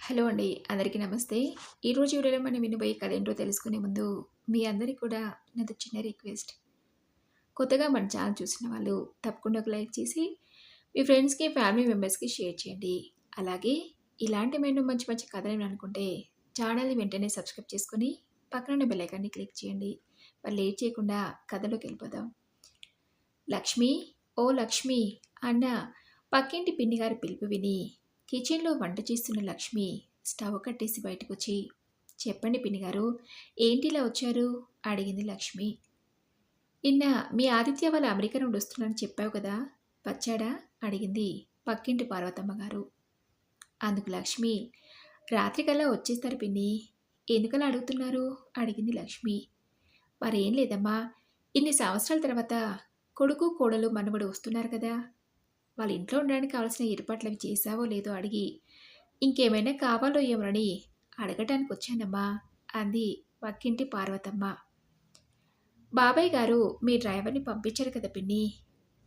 Hello అండి. అందరికీ నమస్తే. ఈరోజు వీడియోలో మనం వినబోయే కథ ఏంటో తెలుసుకునే ముందు మీ అందరికి కూడా నాది చిన్న రిక్వెస్ట్. కొత్తగా మన ఛానల్ చూసిన వాళ్ళు తప్పకుండా ఒక లైక్ చేసి మీ ఫ్రెండ్స్‌కి, ఫ్యామిలీ మెంబర్స్‌కి షేర్ చేయండి. అలాగే ఇలాంటి మరెన్నో మంచి మంచి కథలు వినాలనుకుంటే ఛానల్‌ని వెంటనే సబ్స్క్రైబ్ చేసుకొని పక్కనున్న బెల్ ఐకాన్‌ని క్లిక్ చేయండి. మరి లేట్ చేయకుండా కథలోకి వెళ్ళిపోదాం. లక్ష్మి, ఓ లక్ష్మి అన్న పక్కింటి పిన్ని గారి పిలుపు విని కిచెన్లో వంట చేస్తున్న లక్ష్మి స్టవ్ కట్టేసి బయటకొచ్చి, చెప్పండి పిన్నిగారు, ఏంటిలా వచ్చారు అడిగింది లక్ష్మి. నిన్న మీ ఆదిత్య వాళ్ళ అమెరికా నుండి వస్తున్నానని చెప్పావు కదా, వచ్చాడా అడిగింది పక్కింటి పార్వతమ్మ గారు. అందుకు లక్ష్మి, రాత్రికల్లా వచ్చేస్తారు పిన్ని, ఎందుకలా అడుగుతున్నారు అడిగింది లక్ష్మి. మరేం లేదమ్మా, ఇన్ని సంవత్సరాల తర్వాత కొడుకు కోడలు మనవడు వస్తున్నారు కదా, వాళ్ళ ఇంట్లో ఉండడానికి కావాల్సిన ఏర్పాట్లు అవి చేశావో లేదో అడిగి ఇంకేమైనా కావాలో ఏమోనని అడగటానికి వచ్చానమ్మా అంది పక్కింటి పార్వతమ్మ. బాబాయ్ గారు మీ డ్రైవర్ని పంపించారు కదా పిన్ని,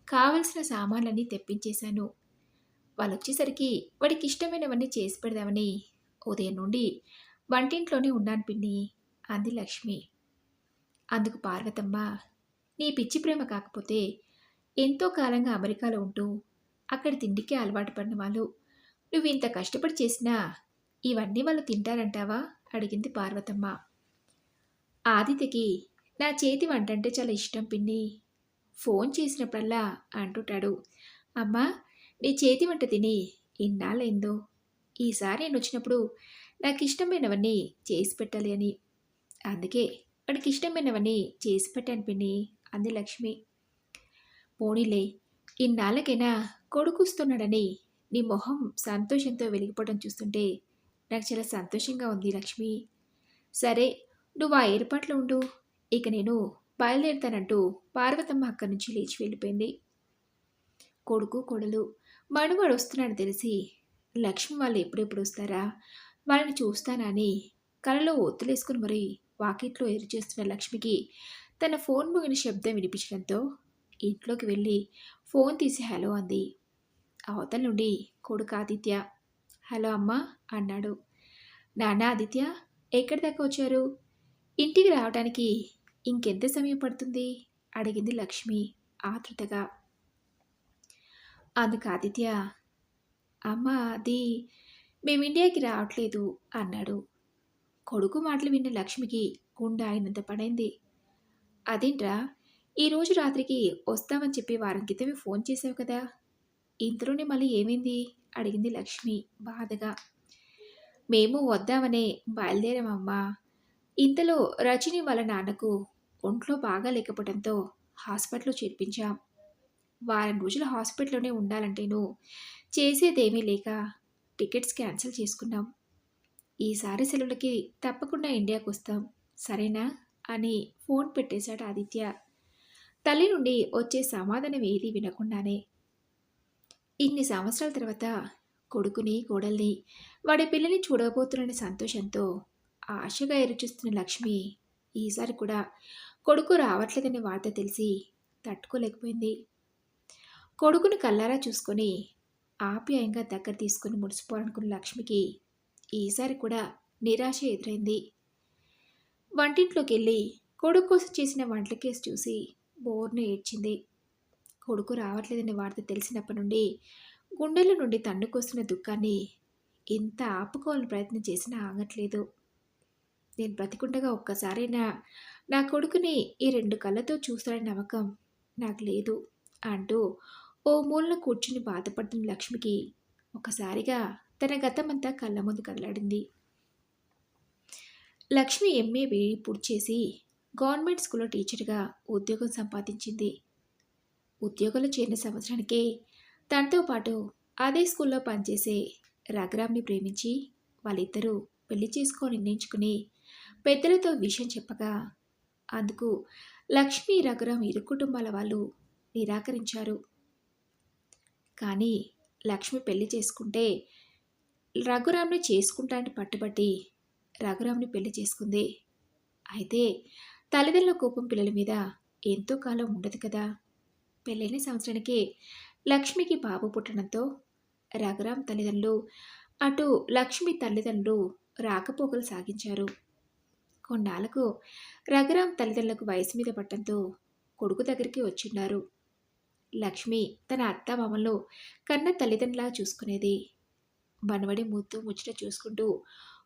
కావలసిన సామాన్లన్నీ తెప్పించేశాను. వాళ్ళు వచ్చేసరికి వాడికి ఇష్టమైనవన్నీ చేసి పెడదామని ఉదయం నుండి వంటింట్లోనే ఉన్నాను పిన్ని అంది లక్ష్మి. అందుకు పార్వతమ్మ, నీ పిచ్చి ప్రేమ కాకపోతే ఎంతో కాలంగా అమెరికాలో ఉంటూ అక్కడ తిండికే అలవాటు పడిన వాళ్ళు నువ్వు ఇంత కష్టపడి చేసినా ఇవన్నీ వాళ్ళు తింటారంటావా అడిగింది పార్వతమ్మ. ఆదిత్యకి నా చేతి వంట అంటే చాలా ఇష్టం పిన్ని, ఫోన్ చేసినప్పుడల్లా అంటుంటాడు, అమ్మా నీ చేతి వంట తిని ఇన్నాళ్ళైందో, ఈసారి నేను వచ్చినప్పుడు నాకు ఇష్టమైనవన్నీ చేసి పెట్టాలి అని, అందుకే వాడికి ఇష్టమైనవన్నీ చేసి పెట్టాను పిన్ని అంది లక్ష్మి. పోనీలే, ఇన్నాళ్ళకైనా కొడుకుస్తున్నాడని నీ మొహం సంతోషంతో వెలిగిపోవడం చూస్తుంటే నాకు చాలా సంతోషంగా ఉంది లక్ష్మి. సరే, నువ్వు ఆ ఏర్పాట్లో ఉండు, ఇక నేను బయలుదేరుతానంటూ పార్వతమ్మ అక్కడి నుంచి లేచి వెళ్ళిపోయింది. కొడుకు కోడలు మనవాడు వస్తున్నాడని తెలిసి లక్ష్మి వాళ్ళు ఎప్పుడెప్పుడు వస్తారా, వాళ్ళని చూస్తానా అని కలలో ఒత్తులేసుకుని మరీ వాకిట్లో ఎదురు చేస్తున్న లక్ష్మికి తన ఫోన్ మోగిన శబ్దం వినిపించడంతో ఇంట్లోకి వెళ్ళి ఫోన్ తీసి హలో అంది. అవతల నుండి కొడుకు ఆదిత్య, హలో అమ్మా అన్నాడు. నాన్న ఆదిత్య, ఎక్కడి దాకా వచ్చారు, ఇంటికి రావడానికి ఇంకెంత సమయం పడుతుంది అడిగింది లక్ష్మి ఆతృతగా. అందుకు ఆదిత్య, అమ్మ అది మేము ఇండియాకి రావట్లేదు అన్నాడు. కొడుకు మాటలు విన్న లక్ష్మికి గుండె అయినంత పడైంది. అదేంట్రా, ఈరోజు రాత్రికి వస్తామని చెప్పి వారం క్రితమే ఫోన్ చేసావు కదా, ఇంతలోనే మళ్ళీ ఏమైంది అడిగింది లక్ష్మి బాధగా. మేము వద్దామనే బయలుదేరామమ్మా, ఇంతలో రజని వాళ్ళ నాన్నకు ఒంట్లో బాగా లేకపోవడంతో హాస్పిటల్లో చేర్పించాం. వారం రోజులు హాస్పిటల్లోనే ఉండాలంటేను చేసేదేమీ లేక టికెట్స్ క్యాన్సిల్ చేసుకున్నాం. ఈసారి సెలవులకి తప్పకుండా ఇండియాకు వస్తాం, సరేనా అని ఫోన్ పెట్టేశాడు ఆదిత్య, తల్లి నుండి వచ్చే సమాధానం ఏదీ వినకుండానే. ఇన్ని సంవత్సరాల తర్వాత కొడుకుని కోడల్ని వాడి పిల్లని చూడబోతున్న సంతోషంతో ఆశగా ఎదురుచూస్తున్న లక్ష్మి ఈసారి కూడా కొడుకు రావట్లేదనే వార్త తెలిసి తట్టుకోలేకపోయింది. కొడుకుని కల్లారా చూసుకొని ఆప్యాయంగా దగ్గర తీసుకుని ముడిసిపోవాలనుకున్న లక్ష్మికి ఈసారి కూడా నిరాశ ఎదురైంది. వంటింట్లోకి వెళ్ళి కొడుకు కోసం చేసిన వంటల కేసు చూసి బోర్ను ఏడ్చింది. కొడుకు రావట్లేదనే వార్త తెలిసినప్పటి నుండి గుండెల నుండి తన్నుకొస్తున్న దుఃఖాన్ని ఎంత ఆపుకోవాలని ప్రయత్నం చేసినా ఆగట్లేదు. నేను బ్రతికుండగా ఒక్కసారైనా నా కొడుకుని ఈ రెండు కళ్ళతో చూస్తాడని నమ్మకం నాకు లేదు అంటూ ఓ మూలన కూర్చుని బాధపడుతున్న లక్ష్మికి ఒకసారిగా తన గతమంతా కళ్ళ ముందు కదలాడింది. లక్ష్మి ఎంఏ పూర్తి చేసి గవర్నమెంట్ స్కూల్లో టీచర్గా ఉద్యోగం సంపాదించింది. ఉద్యోగంలో చేరిన సంవత్సరానికే తనతో పాటు అదే స్కూల్లో పనిచేసే రఘురామ్ని ప్రేమించి వాళ్ళిద్దరూ పెళ్లి చేసుకోని నిర్ణయించుకుని పెద్దలతో విషయం చెప్పగా అందుకు లక్ష్మి రఘురామ్ ఇరు కుటుంబాల వాళ్ళు నిరాకరించారు. కానీ లక్ష్మి పెళ్లి చేసుకుంటే రఘురామ్ని చేసుకుంటానని పట్టుబట్టి రఘురామ్ని పెళ్లి చేసుకుంది. అయితే తల్లిదండ్రుల కోపం పిల్లల మీద ఎంతో కాలం ఉండదు కదా. పెళ్ళైన సంవత్సరానికే లక్ష్మికి బాబు పుట్టడంతో రఘురామ్ తల్లిదండ్రులు అటు లక్ష్మి తల్లిదండ్రులు రాకపోకలు సాగించారు. కొన్నాళ్లకు రఘురాం తల్లిదండ్రులకు వయసు మీద పట్టంతో కొడుకు దగ్గరికి వచ్చిన్నారు. లక్ష్మి తన అత్తామామలను కన్న తల్లిదండ్రులా చూసుకునేది. మనవడి ముద్దు ముచ్చట చూసుకుంటూ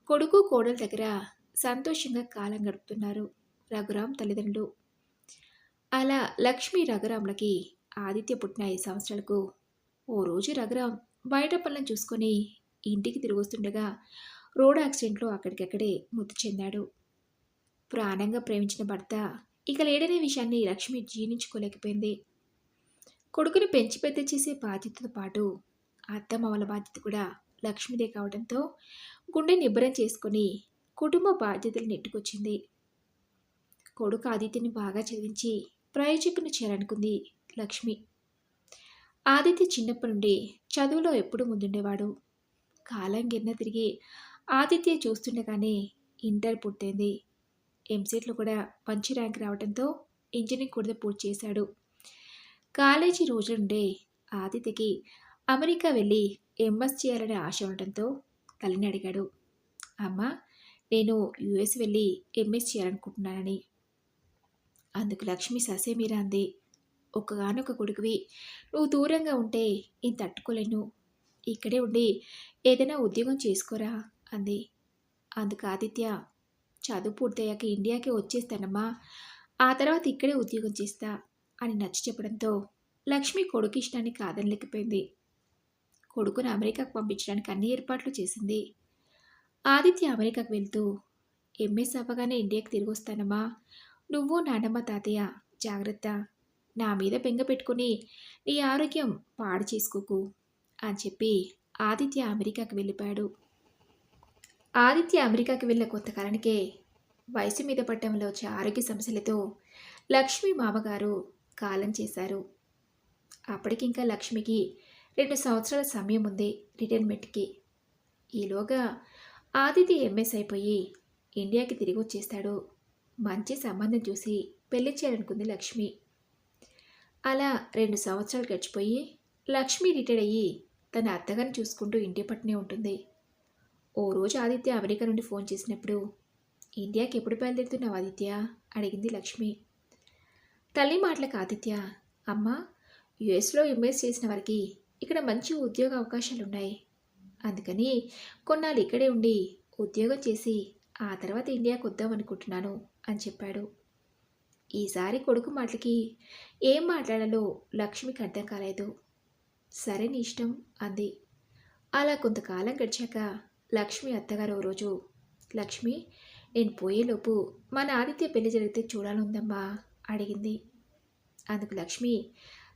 కొడుకు కోడల దగ్గర సంతోషంగా కాలం గడుపుతున్నారు రఘురాం తల్లిదండ్రులు. అలా లక్ష్మి రఘురాములకి ఆదిత్య పుట్టిన 5 సంవత్సరాలకు ఓ రోజు రఘురాం బయట పనులను చూసుకొని ఇంటికి తిరిగొస్తుండగా రోడ్ యాక్సిడెంట్లో అక్కడికక్కడే మృతి చెందాడు. ప్రాణంగా ప్రేమించిన భర్త ఇక లేడనే విషయాన్ని లక్ష్మి జీర్ణించుకోలేకపోయింది. కొడుకుని పెంచి పెద్ద చేసే బాధ్యతతో పాటు అత్తమామల బాధ్యత కూడా లక్ష్మిదే కావడంతో గుండె నిబ్బరం చేసుకొని కుటుంబ బాధ్యతలు నెట్టుకొచ్చింది. కొడుకు ఆదిత్యని బాగా చదివించి ప్రయోజకుని చేయాలనుకుంది లక్ష్మి. ఆదిత్య చిన్నప్పటి నుండి చదువులో ఎప్పుడూ ముందుండేవాడు. కాలం గిర్న తిరిగి ఆదిత్య చూస్తుండగానే ఇంటర్ పూర్తయింది. ఎంసెట్లో కూడా మంచి ర్యాంక్ రావడంతో ఇంజనీరింగ్ కూడా పూర్తి చేశాడు. కాలేజీ రోజు నుండే ఆదిత్యకి అమెరికా వెళ్ళి ఎంఎస్ చేయాలనే ఆశ ఉండటంతో తల్లిని అడిగాడు, అమ్మ నేను యుఎస్ వెళ్ళి ఎంఎస్ చేయాలనుకుంటున్నానని. అందుకు లక్ష్మి ససేమిరా అంది. ఒక్కగానొక్క కొడుకువి, నువ్వు దూరంగా ఉంటే నేను తట్టుకోలేను, ఇక్కడే ఉండి ఏదైనా ఉద్యోగం చేసుకోరా అంది. అందుకు ఆదిత్య, చదువు పూర్తయ్యాక ఇండియాకి వచ్చేస్తానమ్మా, ఆ తర్వాత ఇక్కడే ఉద్యోగం చేస్తా అని నచ్చి చెప్పడంతో లక్ష్మి కొడుకు ఇష్టాన్ని కాదనలేకపోయింది. కొడుకును అమెరికాకు పంపించడానికి అన్ని ఏర్పాట్లు చేసింది. ఆదిత్య అమెరికాకు వెళ్తూ, ఎంఎస్ అవ్వగానే ఇండియాకి తిరిగి వస్తానమ్మా, నువ్వు నానమ్మ తాతయ్య జాగ్రత్త, నా మీద బెంగ పెట్టుకుని నీ ఆరోగ్యం పాడు చేసుకోకు అని చెప్పి ఆదిత్య అమెరికాకి వెళ్ళిపోయాడు. ఆదిత్య అమెరికాకి వెళ్ళిన కొంతకాలానికే వయసు మీద పట్టడంలో వచ్చే ఆరోగ్య సమస్యలతో లక్ష్మి మామగారు కాలం చేశారు. అప్పటికింకా లక్ష్మికి 2 సంవత్సరాల సమయం ఉంది రిటైర్మెంట్కి. ఈలోగా ఆదిత్య ఎంఎస్ అయిపోయి ఇండియాకి తిరిగి వచ్చేస్తాడు. మంచి సంబంధం చూసి పెళ్లి చేయాలనుకుంది లక్ష్మి. అలా 2 సంవత్సరాలు గడిచిపోయి లక్ష్మి రిటైర్ అయ్యి తన అత్తగారిని చూసుకుంటూ ఇంటి పట్టునే ఉంటుంది. ఓ రోజు ఆదిత్య అమెరికా నుండి ఫోన్ చేసినప్పుడు, ఇండియాకి ఎప్పుడు బయలుదేరుతున్నావు ఆదిత్య అడిగింది లక్ష్మి. తల్లి మాటలకు ఆదిత్య, అమ్మ యుఎస్లో ఎంఎస్ చేసిన వారికి ఇక్కడ మంచి ఉద్యోగ అవకాశాలు ఉన్నాయి, అందుకని కొన్నాళ్ళు ఇక్కడే ఉండి ఉద్యోగం చేసి ఆ తర్వాత ఇండియాకు వద్దాం అనుకుంటున్నాను అని చెప్పాడు. ఈసారి కొడుకు మాటలకి ఏం మాట్లాడాలో లక్ష్మికి అర్థం కాలేదు. సరే నీ ఇష్టం అంది. అలా కొంతకాలం గడిచాక లక్ష్మి అత్తగారు ఓ రోజు, లక్ష్మి నేను పోయేలోపు మన ఆదిత్య పెళ్లి జరిగితే చూడాలందమ్మా అడిగింది. అందుకు లక్ష్మి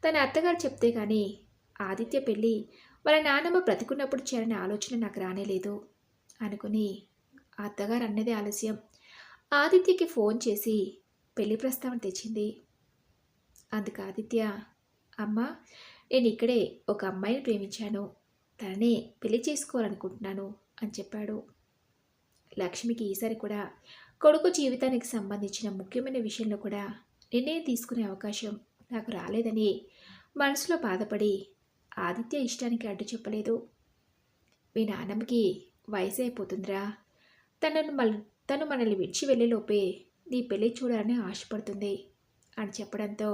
తన అత్తగారు చెప్తే కానీ ఆదిత్య పెళ్ళి వాళ్ళ నాన్నమ్మ బ్రతికున్నప్పుడు చేయాలనే ఆలోచన నాకు రానేలేదు అనుకుని అత్తగారు అన్నదే ఆలస్యం ఆదిత్యకి ఫోన్ చేసి పెళ్లి ప్రస్తావన తెచ్చింది. అందుకు ఆదిత్య, అమ్మ నేను ఇక్కడే ఒక అమ్మాయిని ప్రేమించాను, తననే పెళ్లి చేసుకోవాలనుకుంటున్నాను అని చెప్పాడు. లక్ష్మికి ఈసారి కూడా కొడుకు జీవితానికి సంబంధించిన ముఖ్యమైన విషయంలో కూడా నిర్ణయం తీసుకునే అవకాశం నాకు రాలేదని మనసులో బాధపడి ఆదిత్య ఇష్టానికి అడ్డు చెప్పలేదు. మీ నాన్నమ్మకి వయసు అయిపోతుందిరా, తను మనల్ని విడిచి వెళ్ళేలోపే నీ పెళ్ళి చూడాలని ఆశపడుతుంది అని చెప్పడంతో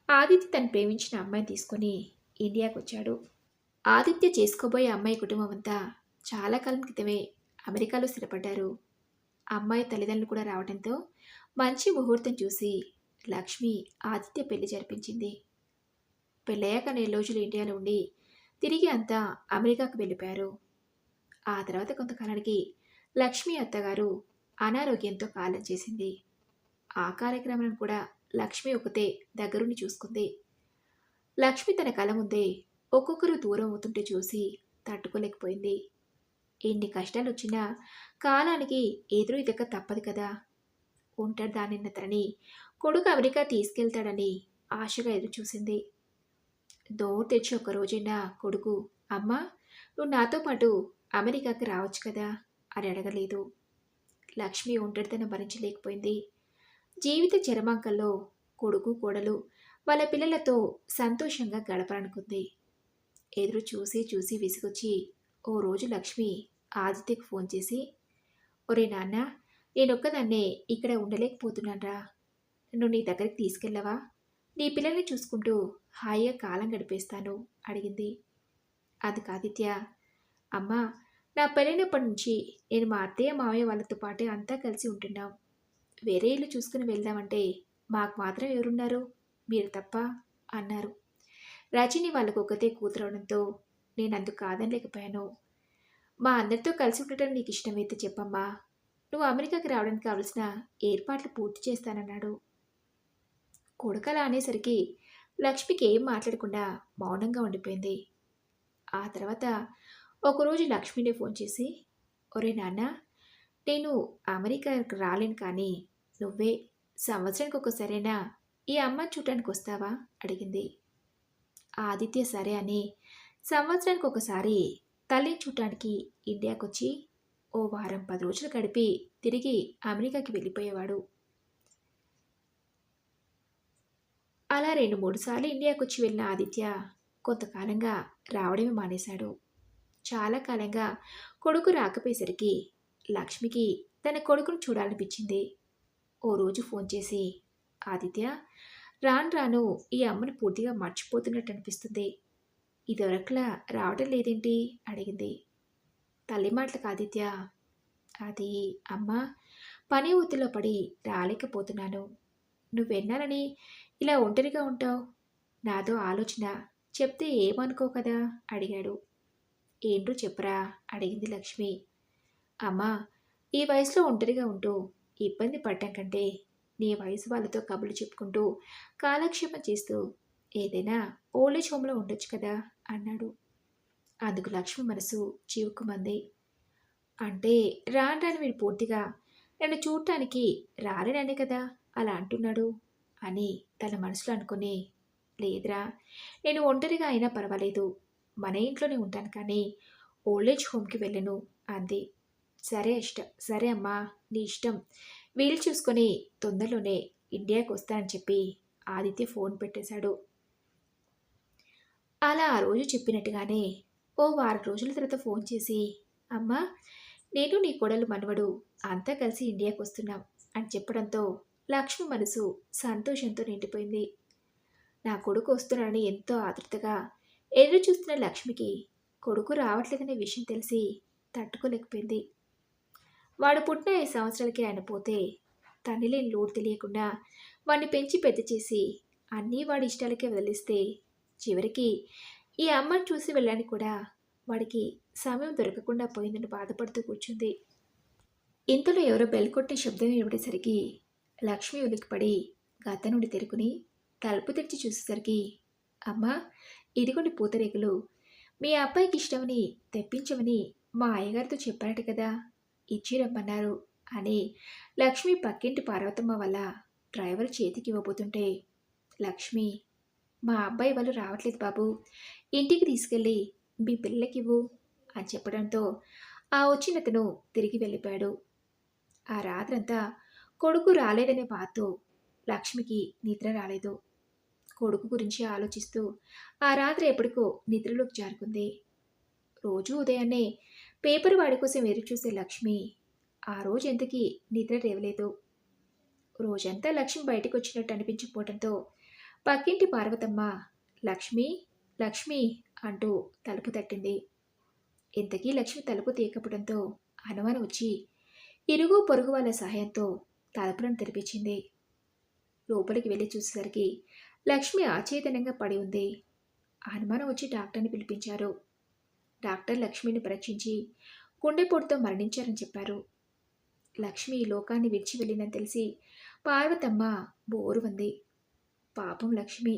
ఆదిత్య తను ప్రేమించిన అమ్మాయిని తీసుకొని ఇండియాకు వచ్చాడు. ఆదిత్య చేసుకోబోయే అమ్మాయి కుటుంబం అంతా చాలా కాలం క్రితమే అమెరికాలో స్థిరపడ్డారు. అమ్మాయి తల్లిదండ్రులు కూడా రావడంతో మంచి ముహూర్తం చూసి లక్ష్మి ఆదిత్య పెళ్లి జరిపించింది. పెళ్ళయ్యాక 4 రోజులు ఇండియాలో ఉండి తిరిగి అంతా అమెరికాకు వెళ్ళిపోయారు. ఆ తర్వాత కొంతకాలానికి లక్ష్మి అత్తగారు అనారోగ్యంతో కాలం చేసింది. ఆ కార్యక్రమాలను కూడా లక్ష్మి ఒకతే దగ్గరుండి చూసుకుంది. లక్ష్మి తన కళ ముందే ఒక్కొక్కరు దూరం అవుతుంటే చూసి తట్టుకోలేకపోయింది. ఎన్ని కష్టాలు వచ్చినా కాలానికి ఎదురు ఇదక తప్పదు కదా. ఒంటరి దానిన్న తనని కొడుకు అమెరికా తీసుకెళ్తాడని ఆశగా ఎదురు చూసింది. దోరు తెచ్చి ఒక రోజైనా కొడుకు, అమ్మా నువ్వు నాతో పాటు అమెరికాకి రావచ్చు కదా అని అడగలేదు. లక్ష్మి ఒంటరితనం భరించలేకపోయింది. జీవిత చరమాంకంలో కొడుకు కోడలు వాళ్ళ పిల్లలతో సంతోషంగా గడపాలనుకుంది. ఎదురు చూసి చూసి విసుగొచ్చి ఓ రోజు లక్ష్మి ఆదిత్యకి ఫోన్ చేసి, ఒరే నాన్న, నేనొక్కదాన్నే ఇక్కడ ఉండలేకపోతున్నానురా. నన్ను నీ దగ్గరికి తీసుకెళ్ళవా? నీ పిల్లల్ని చూసుకుంటూ హాయిగా కాలం గడిపేస్తాను అడిగింది. అందుకు ఆదిత్య, అమ్మా, నా పెళ్ళైనప్పటి నుంచి నేను మా అత్తయ్య మావయ్య వాళ్ళతో పాటే అంతా కలిసి ఉంటున్నాం. వేరే ఇల్లు చూసుకుని వెళ్దామంటే మాకు మాత్రం ఎవరున్నారు, మీరు తప్ప అన్నారు. రజని వాళ్ళకు ఒకతే కూతురవడంతో నేను అందుకు కాదనలేకపోయాను. మా అందరితో కలిసి ఉండటం నీకు ఇష్టమైతే చెప్పమ్మా, నువ్వు అమెరికాకి రావడానికి కావలసిన ఏర్పాట్లు పూర్తి చేస్తానన్నాడు. కొడుకలా అనేసరికి లక్ష్మికి ఏం మాట్లాడకుండా మౌనంగా ఉండిపోయింది. ఆ తర్వాత ఒకరోజు లక్ష్మిని ఫోన్ చేసి, ఒరే నాన్న, నేను అమెరికాకి రాలేను కానీ నువ్వే సంవత్సరానికి ఒకసారైనా ఈ అమ్మని చూడటానికి వస్తావా అడిగింది. ఆదిత్య సరే అని సంవత్సరానికి ఒకసారి తల్లిని చూడటానికి ఇండియాకొచ్చి ఓ వారం 10 రోజులు గడిపి తిరిగి అమెరికాకి వెళ్ళిపోయేవాడు. అలా 2-3 సార్లు ఇండియాకొచ్చి వెళ్ళిన ఆదిత్య కొంతకాలంగా రావడమే మానేశాడు. చాలా కాలంగా కొడుకు రాకపోయేసరికి లక్ష్మికి తన కొడుకును చూడాలనిపించింది. ఓ రోజు ఫోన్ చేసి, ఆదిత్య, రాను రాను ఈ అమ్మను పూర్తిగా మర్చిపోతున్నట్టు అనిపిస్తుంది. ఇదివరకులా రావడం లేదేంటి అడిగింది. తల్లి మాటలకు ఆదిత్య, అది అమ్మ, పని ఒత్తిడిలో పడి రాలేకపోతున్నాను. నువ్వెన్నాలని ఇలా ఒంటరిగా ఉంటావు? నాదో ఆలోచన, చెప్తే ఏమనుకో కదా అడిగాడు. ఏంటో చెప్పరా అడిగింది లక్ష్మి. అమ్మా, ఈ వయసులో ఒంటరిగా ఉంటూ ఇబ్బంది పడటం కంటే నీ వయసు వాళ్ళతో కబుర్లు చెప్పుకుంటూ కాలక్షేపం చేస్తూ ఏదైనా ఓల్డేజ్ హోమ్లో ఉండొచ్చు కదా అన్నాడు. అందుకు లక్ష్మి మనసు చివుక్కుమంది. అంటే రాను రాను వీడు పూర్తిగా నన్ను చూడటానికి రాలేననే కదా అలా అంటున్నాడు అని తన మనసులో అనుకుని, లేదురా, నేను ఒంటరిగా అయినా పర్వాలేదు, మన ఇంట్లోనే ఉంటాను కానీ ఓల్డేజ్ హోమ్కి వెళ్ళను అంది. సరే అమ్మా, నీ ఇష్టం, వీలు చూసుకొని తొందరలోనే ఇండియాకి వస్తానని చెప్పి ఆదిత్య ఫోన్ పెట్టేశాడు. అలా ఆ రోజు చెప్పినట్టుగానే ఓ వారం రోజుల తర్వాత ఫోన్ చేసి, అమ్మా, నేను నీ కోడలు మనవడు అంతా కలిసి ఇండియాకి వస్తున్నాం అని చెప్పడంతో లక్ష్మి మనసు సంతోషంతో నిండిపోయింది. నా కొడుకు వస్తున్నాడని ఎంతో ఆతృతగా ఎదురు చూస్తున్న లక్ష్మికి కొడుకు రావట్లేదనే విషయం తెలిసి తట్టుకోలేకపోయింది. వాడు పుట్టిన 5 సంవత్సరాలకి ఆయన పోతే తల్లి లేని లోటు తెలియకుండా వాడిని పెంచి పెద్ద చేసి అన్నీ వాడి ఇష్టాలకే వదిలిస్తే చివరికి ఈ అమ్మని చూసి వెళ్ళడానికి కూడా వాడికి సమయం దొరకకుండా పోయిందని బాధపడుతూ కూర్చుంది. ఇంతలో ఎవరో బెల్ కొట్టే శబ్దం వినబడేసరికి లక్ష్మి ఉలిక్కిపడి గత నుండి తెరుకుని తలుపు తెరిచి చూసేసరికి, అమ్మా, ఇదిగోండి పూతరేకులు, మీ అబ్బాయికి ఇష్టమని తెప్పించమని మా అయ్యగారితో చెప్పారట కదా, ఇచ్చి రమ్మన్నారు అని లక్ష్మి పక్కింటి పార్వతమ్మ వల్ల డ్రైవర్ చేతికి ఇవ్వబోతుంటే, లక్ష్మి, మా అబ్బాయి వాళ్ళు రావట్లేదు బాబు, ఇంటికి తీసుకెళ్ళి మీ పిల్లలకివ్వు అని చెప్పడంతో ఆ వచ్చినతను తిరిగి వెళ్ళిపోయాడు. ఆ రాత్రంతా కొడుకు రాలేదనే బాధతో లక్ష్మికి నిద్ర రాలేదు. కొడుకు గురించి ఆలోచిస్తూ ఆ రాత్రి ఎప్పటికో నిద్రలోకి జారుకుంది. రోజు ఉదయాన్నే పేపర్ వాడి కోసం ఎదురుచూసే లక్ష్మి ఆ రోజు ఎంతకీ నిద్ర రేవలేదు. రోజంతా లక్ష్మి బయటకు వచ్చినట్టు అనిపించకపోవడంతో పక్కింటి పార్వతమ్మ లక్ష్మి లక్ష్మి అంటూ తలుపు తట్టింది. ఇంతకీ లక్ష్మి తలుపు తీయకపోవడంతో అనుమానం వచ్చి ఇరుగు పొరుగు వాళ్ళ సహాయంతో తలుపులను తెరిపించింది. లోపలికి వెళ్ళి చూసేసరికి లక్ష్మి అచేతనంగా పడి ఉంది. అనుమానం వచ్చి డాక్టర్ని పిలిపించారు. డాక్టర్ లక్ష్మిని పరీక్షించి గుండెపోటుతో మరణించారని చెప్పారు. లక్ష్మి ఈ లోకాన్ని విడిచి వెళ్ళిందని తెలిసి పార్వతమ్మ బోరువంది. పాపం లక్ష్మి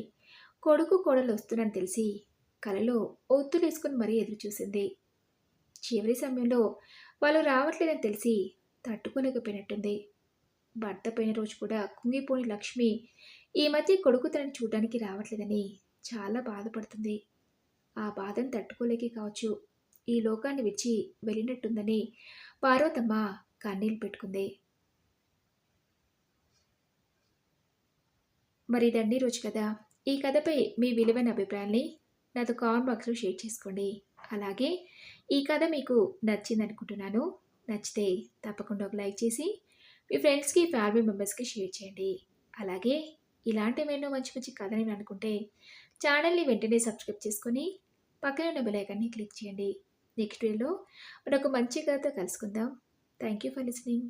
కొడుకు కోడలు వస్తుందని తెలిసి కలలో ఒత్తులేసుకుని మరీ ఎదురు చూసింది. చివరి సమయంలో వాళ్ళు రావట్లేదని తెలిసి తట్టుకోలేకపోయినట్టుంది. భర్త పోయిన రోజు కూడా కుంగిపోని లక్ష్మి ఈ మధ్య కొడుకు తనని చూడడానికి రావట్లేదని చాలా బాధపడుతుంది. ఆ బాధను తట్టుకోలేకే కావచ్చు ఈ లోకాన్ని విడిచి వెళ్ళినట్టుందని పార్వతమ్మ కన్నీళ్ళు పెట్టుకుంది. మరి ఇదండి రోజు కథ. ఈ కథపై మీ విలువైన అభిప్రాయాన్ని నాతో కామెంట్ బాక్స్లో షేర్ చేసుకోండి. అలాగే ఈ కథ మీకు నచ్చిందనుకుంటున్నాను. నచ్చితే తప్పకుండా ఒక లైక్ చేసి, మీ ఫ్రెండ్స్‌కి, ఫ్యామిలీ మెంబర్స్‌కి షేర్ చేయండి. అలాగే ఇలాంటివేన్నో మంచి మంచి కథలు వినాలనుకుంటే ఛానెల్‌ని వెంటనే సబ్స్క్రైబ్ చేసుకొని, పక్కనే ఉన్న బెల్ ఐకాన్‌ని క్లిక్ చేయండి. నెక్స్ట్ వీడియోలో మరొక మంచి కథతో కలుసుకుందాం. Thank you for listening.